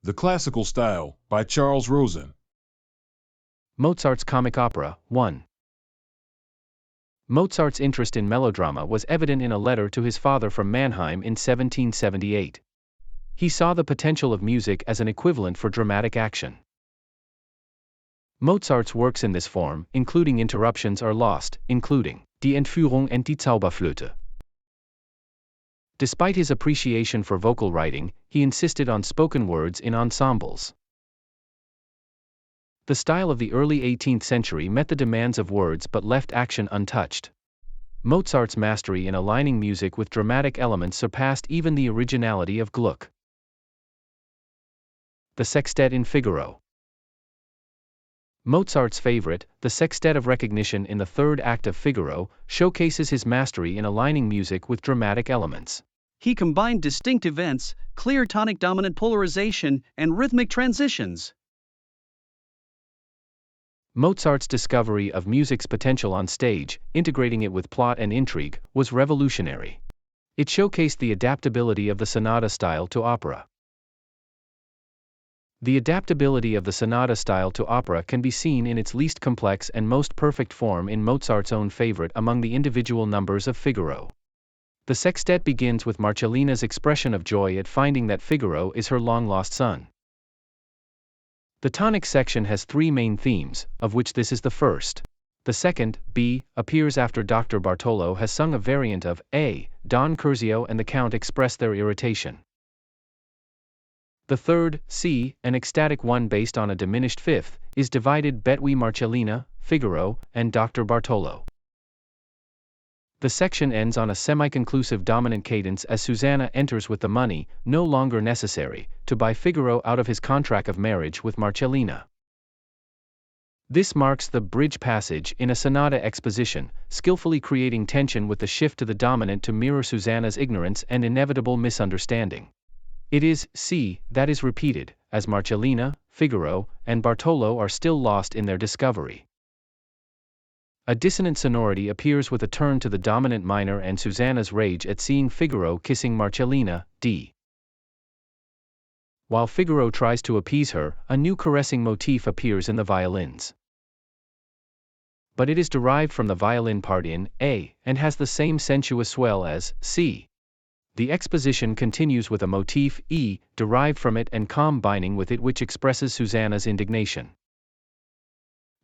The Classical Style, by Charles Roson. Mozart's comic opera, 1. Mozart's interest in melodrama was evident in a letter to his father from Mannheim in 1778. He saw the potential of music as an equivalent for dramatic action. Mozart's works in this form, including interruptions, are lost, including Die Entführung und die Zauberflöte. Despite his appreciation for vocal writing, he insisted on spoken words in ensembles. The style of the early 18th century met the demands of words but left action untouched. Mozart's mastery in aligning music with dramatic elements surpassed even the originality of Gluck. The Sextet in Figaro. Mozart's favorite, the Sextet of Recognition in the third act of Figaro, showcases his mastery in aligning music with dramatic elements. He combined distinct events, clear tonic-dominant polarization, and rhythmic transitions. Mozart's discovery of music's potential on stage, integrating it with plot and intrigue, was revolutionary. It showcased the adaptability of the sonata style to opera. The adaptability of the sonata style to opera can be seen in its least complex and most perfect form in Mozart's own favorite among the individual numbers of Figaro. The sextet begins with Marcellina's expression of joy at finding that Figaro is her long-lost son. The tonic section has three main themes, of which this is the first. The second, B, appears after Dr. Bartolo has sung a variant of A. Don Curzio and the Count express their irritation. The third, C, an ecstatic one based on a diminished fifth, is divided between Marcellina, Figaro, and Dr. Bartolo. The section ends on a semi-conclusive dominant cadence as Susanna enters with the money, no longer necessary, to buy Figaro out of his contract of marriage with Marcellina. This marks the bridge passage in a sonata exposition, skillfully creating tension with the shift to the dominant to mirror Susanna's ignorance and inevitable misunderstanding. It is C that is repeated, as Marcellina, Figaro, and Bartolo are still lost in their discovery. A dissonant sonority appears with a turn to the dominant minor and Susanna's rage at seeing Figaro kissing Marcellina, D. While Figaro tries to appease her, a new caressing motif appears in the violins. But it is derived from the violin part in A, and has the same sensuous swell as C. The exposition continues with a motif E, derived from it and combining with it which expresses Susanna's indignation.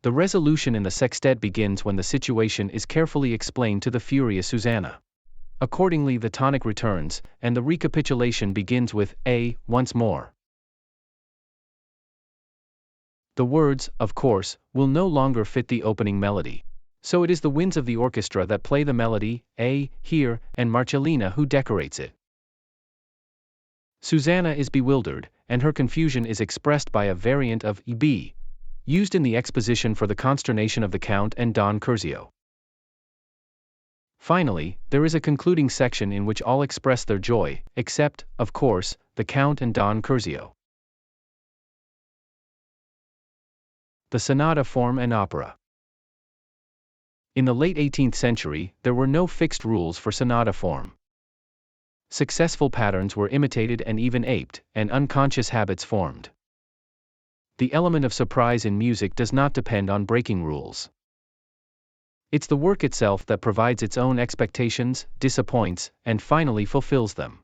The resolution in the sextet begins when the situation is carefully explained to the furious Susanna. Accordingly the tonic returns, and the recapitulation begins with A, once more. The words, of course, will no longer fit the opening melody. So it is the winds of the orchestra that play the melody, A, here, and Marcellina who decorates it. Susanna is bewildered, and her confusion is expressed by a variant of B, used in the exposition for the consternation of the Count and Don Curzio. Finally, there is a concluding section in which all express their joy, except, of course, the Count and Don Curzio. The sonata form and opera. In the late 18th century, there were no fixed rules for sonata form. Successful patterns were imitated and even aped, and unconscious habits formed. The element of surprise in music does not depend on breaking rules. It's the work itself that provides its own expectations, disappoints, and finally fulfills them.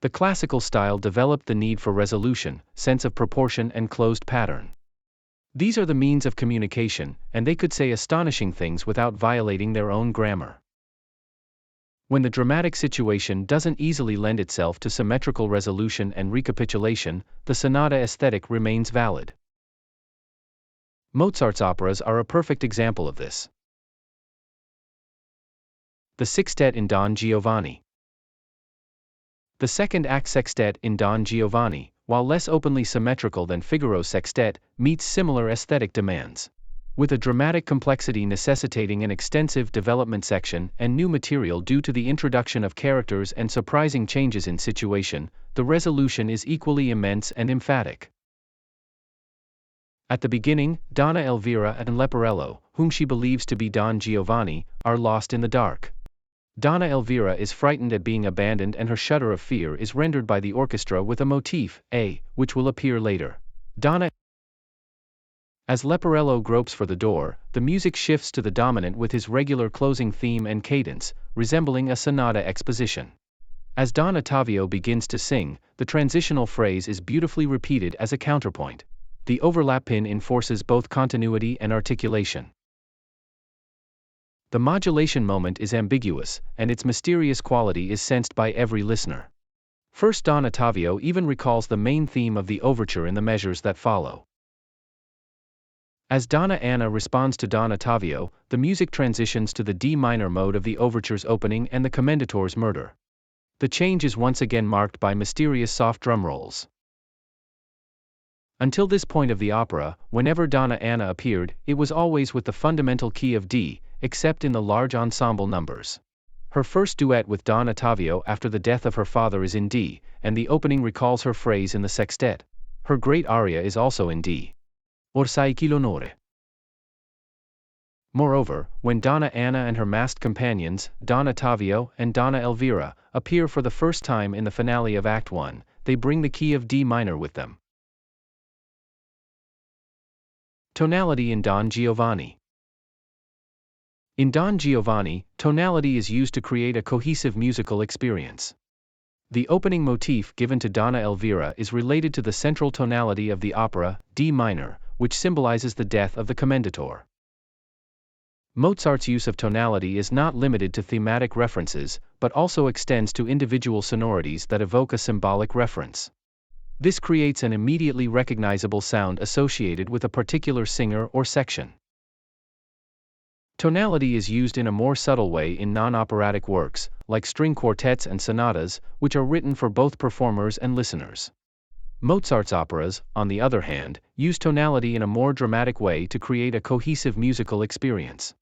The classical style developed the need for resolution, sense of proportion, and closed pattern. These are the means of communication, and they could say astonishing things without violating their own grammar. When the dramatic situation doesn't easily lend itself to symmetrical resolution and recapitulation, the sonata aesthetic remains valid. Mozart's operas are a perfect example of this. The Sixtet in Don Giovanni. The second-act sextet in Don Giovanni, while less openly symmetrical than Figaro's sextet, meets similar aesthetic demands. With a dramatic complexity necessitating an extensive development section and new material due to the introduction of characters and surprising changes in situation, the resolution is equally immense and emphatic. At the beginning, Donna Elvira and Leporello, whom she believes to be Don Giovanni, are lost in the dark. Donna Elvira is frightened at being abandoned, and her shudder of fear is rendered by the orchestra with a motif, A, which will appear later. As Leporello gropes for the door, the music shifts to the dominant with his regular closing theme and cadence, resembling a sonata exposition. As Don Ottavio begins to sing, the transitional phrase is beautifully repeated as a counterpoint. The overlap pin enforces both continuity and articulation. The modulation moment is ambiguous, and its mysterious quality is sensed by every listener. First, Don Ottavio even recalls the main theme of the overture in the measures that follow. As Donna Anna responds to Don Ottavio, the music transitions to the D minor mode of the overture's opening and the commendator's murder. The change is once again marked by mysterious soft drum rolls. Until this point of the opera, whenever Donna Anna appeared, it was always with the fundamental key of D, except in the large ensemble numbers. Her first duet with Don Ottavio after the death of her father is in D, and the opening recalls her phrase in the Sextet. Her great aria is also in D. Orsai chi l'onore. Moreover, when Donna Anna and her masked companions, Don Ottavio and Donna Elvira, appear for the first time in the finale of Act 1, they bring the key of D minor with them. Tonality in Don Giovanni. In Don Giovanni, tonality is used to create a cohesive musical experience. The opening motif given to Donna Elvira is related to the central tonality of the opera, D minor, which symbolizes the death of the commendator. Mozart's use of tonality is not limited to thematic references, but also extends to individual sonorities that evoke a symbolic reference. This creates an immediately recognizable sound associated with a particular singer or section. Tonality is used in a more subtle way in non-operatic works, like string quartets and sonatas, which are written for both performers and listeners. Mozart's operas, on the other hand, use tonality in a more dramatic way to create a cohesive musical experience.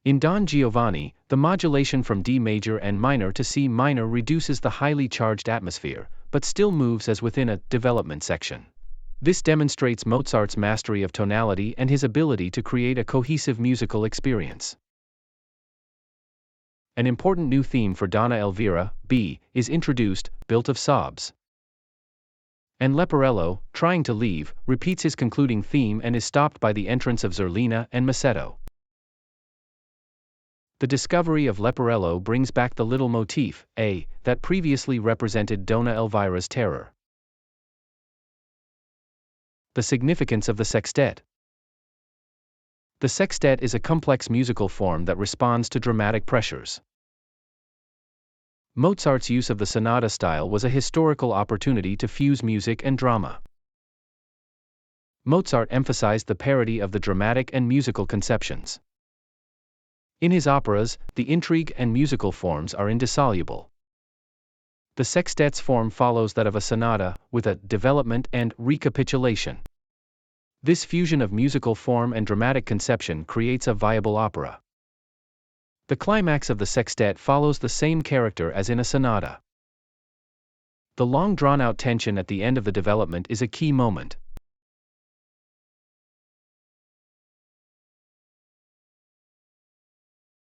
In Don Giovanni, the modulation from D major and minor to C minor reduces the highly charged atmosphere, but still moves as within a development section. This demonstrates Mozart's mastery of tonality and his ability to create a cohesive musical experience. An important new theme for Donna Elvira, B, is introduced, built of sobs. And Leporello, trying to leave, repeats his concluding theme and is stopped by the entrance of Zerlina and Massetto. The discovery of Leporello brings back the little motif, A, that previously represented Donna Elvira's terror. The significance of the sextet. The sextet is a complex musical form that responds to dramatic pressures. Mozart's use of the sonata style was a historical opportunity to fuse music and drama. Mozart emphasized the parity of the dramatic and musical conceptions. In his operas, the intrigue and musical forms are indissoluble. The sextet's form follows that of a sonata, with a development and recapitulation. This fusion of musical form and dramatic conception creates a viable opera. The climax of the sextet follows the same character as in a sonata. The long drawn-out tension at the end of the development is a key moment.